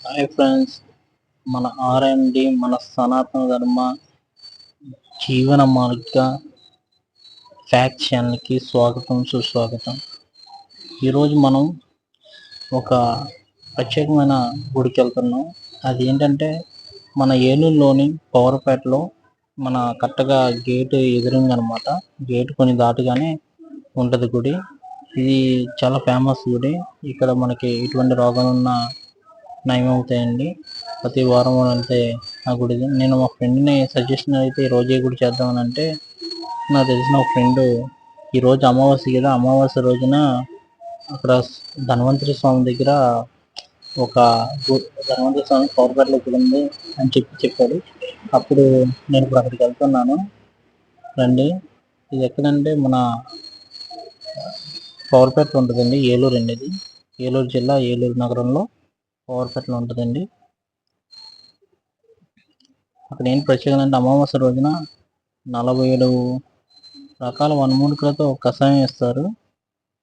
Hi friends, మన RMD మన సనాతన ధర్మ జీవన మార్గ ఫ్యాక్ట్ ఛానల్కి స్వాగతం సుస్వాగతం. ఈరోజు మనం ఒక ప్రత్యేకమైన గుడికి వెళ్తున్నాం. అది ఏంటంటే మన ఏలూరులోని పవర్పేటలో మన కరెక్ట్గా గేటు ఎదురుంది అనమాట. గేటు కొన్ని దాటుగానే ఉంటుంది గుడి. ఇది చాలా ఫేమస్ గుడి. ఇక్కడ మనకి ఎటువంటి రోగాలున్నా నయమవుతాయండి. ప్రతి వారం వెళ్తే ఆ గుడి. నేను మా ఫ్రెండ్ని సజెషన్ అయితే ఈరోజు ఏ గుడి చేద్దామని అంటే, నాకు తెలిసిన ఒక ఫ్రెండ్ ఈరోజు అమావాస్య కదా, అమావాస్య రోజున అక్కడ ధన్వంతరి స్వామి దగ్గర ఒక ధన్వంతరి స్వామి పవర్పేటలో గుడి ఉంది అని చెప్పాడు. అప్పుడు నేను ఇప్పుడు అక్కడికి వెళ్తున్నాను. రండి. ఇది ఎక్కడంటే మన పవర్పేటలో ఉంటుందండి. ఏలూరు అండి. ఇది ఏలూరు జిల్లా, ఏలూరు నగరంలో పవర్పేటలో ఉంటుందండి. అక్కడ ఏం ప్రత్యేకత అంటే అమావాస్య రోజున 47 రకాల వనమూలికలతో కషాయం ఇస్తారు.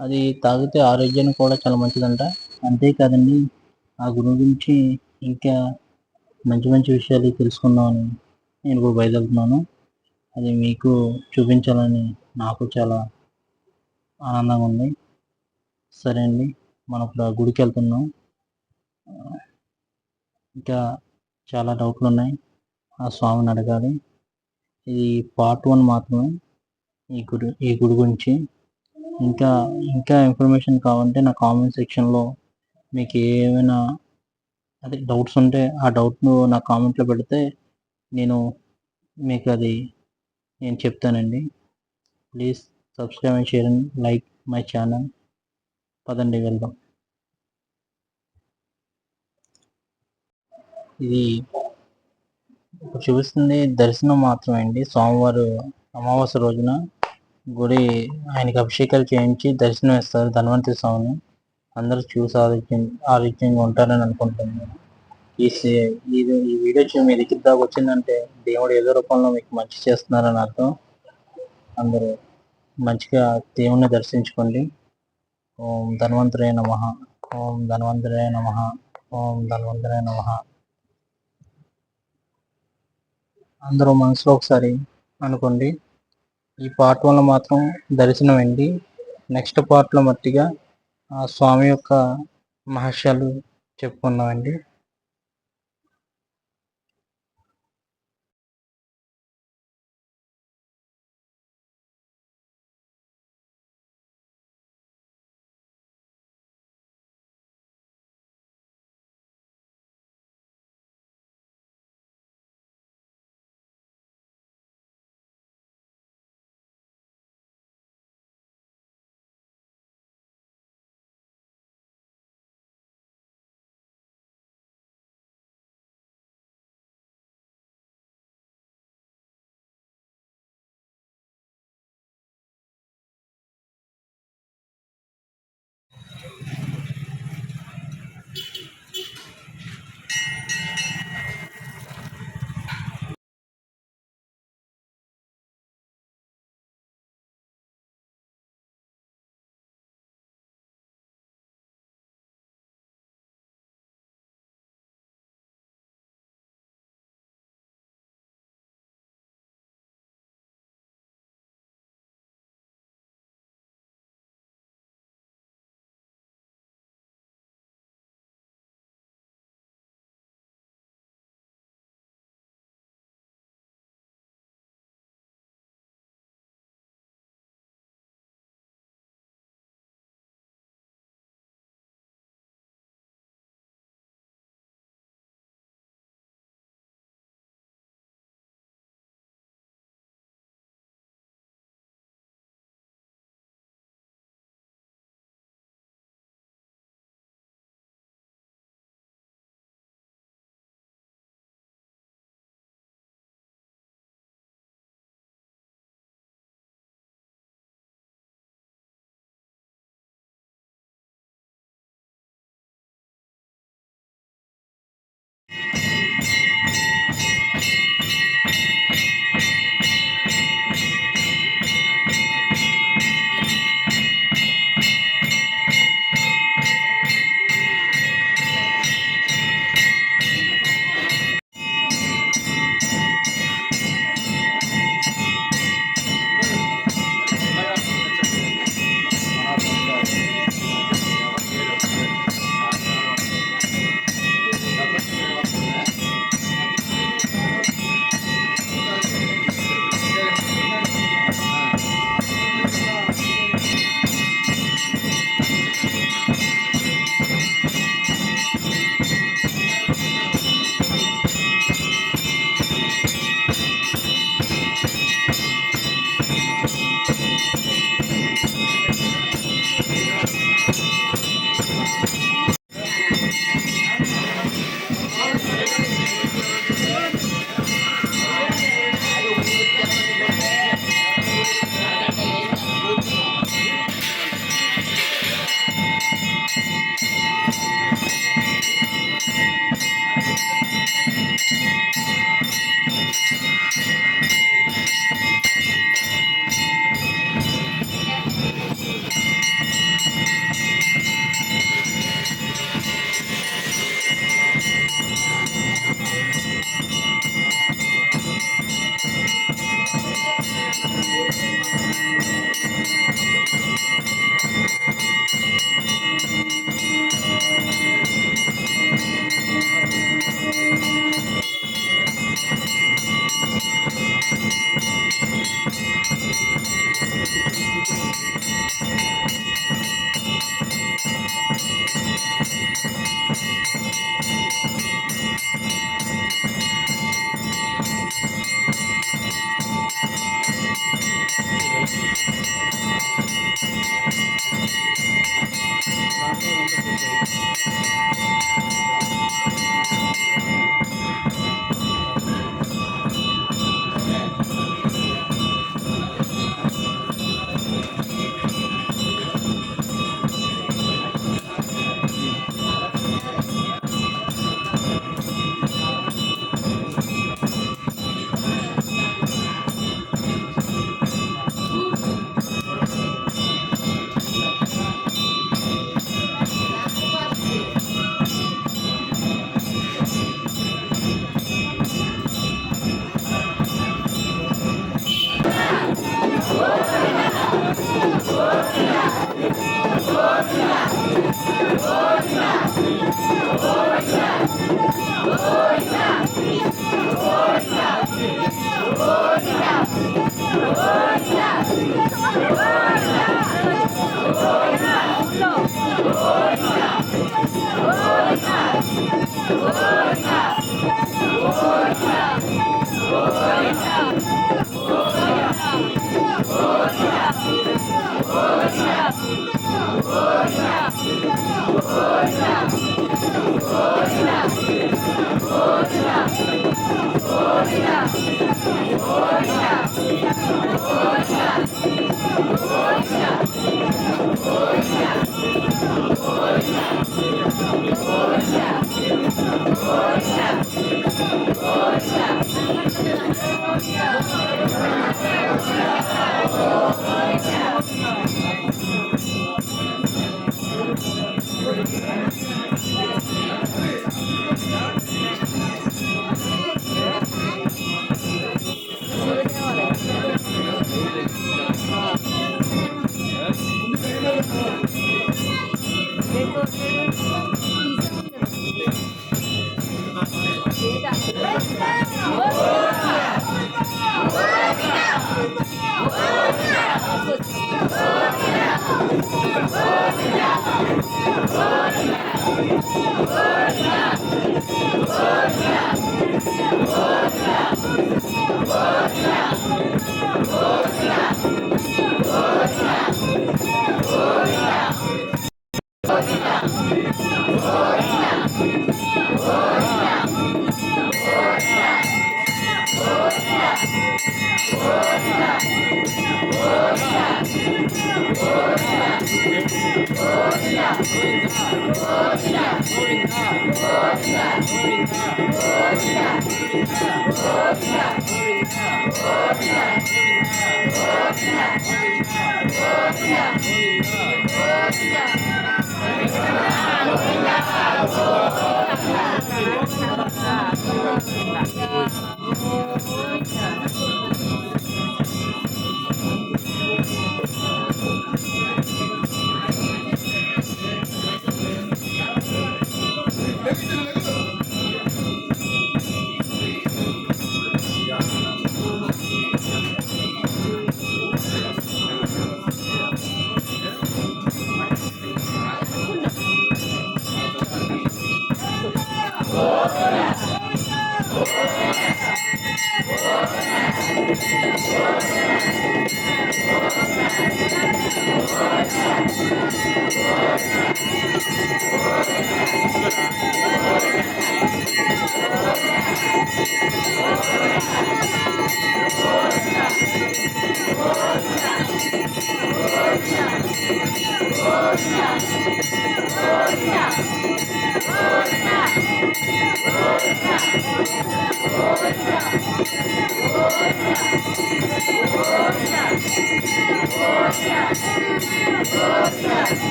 అది తాగితే ఆరోగ్యానికి కూడా చాలా మంచిదంట. అంతేకాదండి, ఆ గుడి గురించి ఇంకా మంచి మంచి విషయాలు తెలుసుకుందామని నేను ఇప్పుడు బయలుదేరుతున్నాను. అది మీకు చూపించాలని నాకు చాలా ఆనందంగా ఉంది. సరే అండి, మనం ఇప్పుడు ఆ గుడికి వెళ్తున్నాం. ఇంకా చాలా డౌట్లు ఉన్నాయి. ఆ స్వామిని అడగాలి. ఇది పార్ట్ 1 మాత్రమే ఈ గుడి గురించి. ఇంకా ఇంకా ఇన్ఫర్మేషన్ కావాలంటే నా కామెంట్ సెక్షన్లో మీకు ఏమైనా డౌట్స్ ఉంటే ఆ డౌట్ను నా కామెంట్లో పెడితే నేను మీకు నేను చెప్తానండి. Please subscribe and share and like my channel. పదండి వెళ్దాం. ఇది చూపిస్తుంది దర్శనం మాత్రమే అండి. స్వామివారు అమావాస్య రోజున గుడి ఆయనకి అభిషేకాలు చేయించి దర్శనం ఇస్తారు ధన్వంతరి స్వామిని. అందరూ చూసి ఆరోగ్యంగా ఉంటారని అనుకుంటున్నాను. ఈ వీడియో మీ దగ్గర దాకా వచ్చిందంటే దేవుడు ఏదో రూపంలో మీకు మంచి చేస్తున్నారని అర్థం. అందరూ మంచిగా దేవుణ్ణి దర్శించుకోండి. ఓం ధన్వంతరే నమః. ఓం ధన్వంతరే నమః. ఓం ధన్వంతరే నమః. అందరూ మనసులో ఒకసారి అనుకోండి. ఈ పార్ట్ 1 మాత్రం దర్శనం అండి. నెక్స్ట్ పార్ట్లో మట్టిగా ఆ స్వామి యొక్క మహత్యాలు చెప్పుకుందామండి.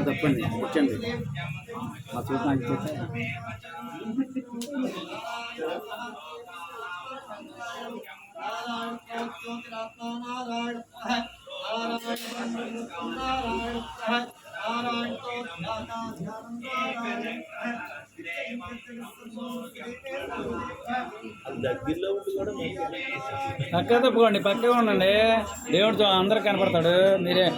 తప్పండి కూర్చోండి మా చూపు పక్క తప్పుకోండి పక్కగా ఉండండి దేవుడితో అందరు కనపడతాడు మీరే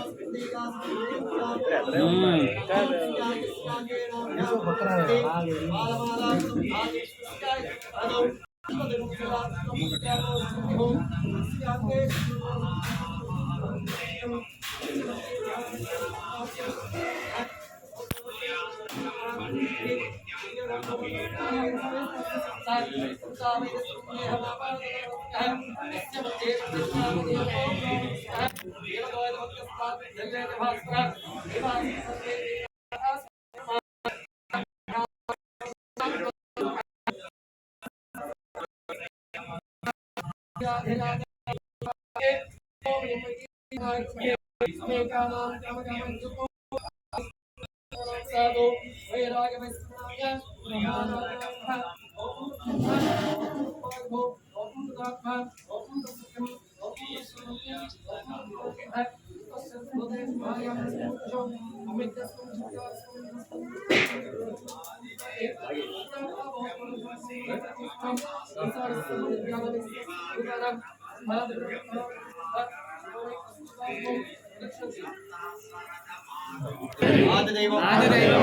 ఆదిదైవం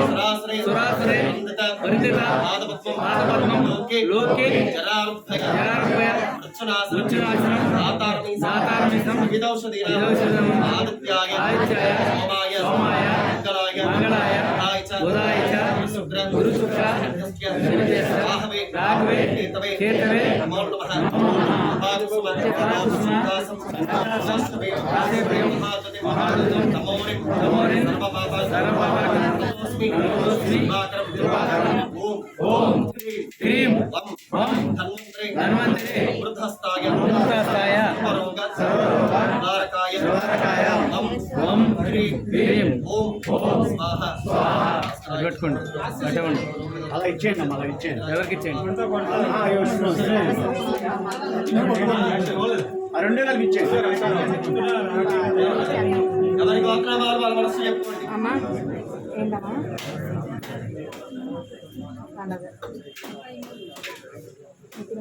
సురాశ్రయ వందిత పాదపద్మం లోకే జరారుభయ వృక్షనాశనం దాతారమీశం వివిధౌషధీనాం ఆదిత్యాయ సోమాయ మంగళాయ బుధాయ చ గురుశుక్ర రాఘవే కేతవే నమో ఓం హ్రీం ధన్వంతరే వృద్ధస్థాయ సర్వరోగ నివారకాయ ఓం హ్రీం ఓం స్వాహా పెట్టుకోండి పెట్టండి అలా ఇచ్చేయండి అలా ఇచ్చేయండి ఎవరికి ఇచ్చేయండి ఆ రెండే కలిపి ఇచ్చేయండి ఎవరి గోత్రం వాళ్ళ మనసు చెప్పుకోండి. అమ్మా ఏంటమ్మా అలాగే ఇప్పుడు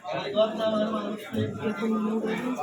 ఎవరి గోత్రం వాళ్ళ మనసు చెప్పుకోండి.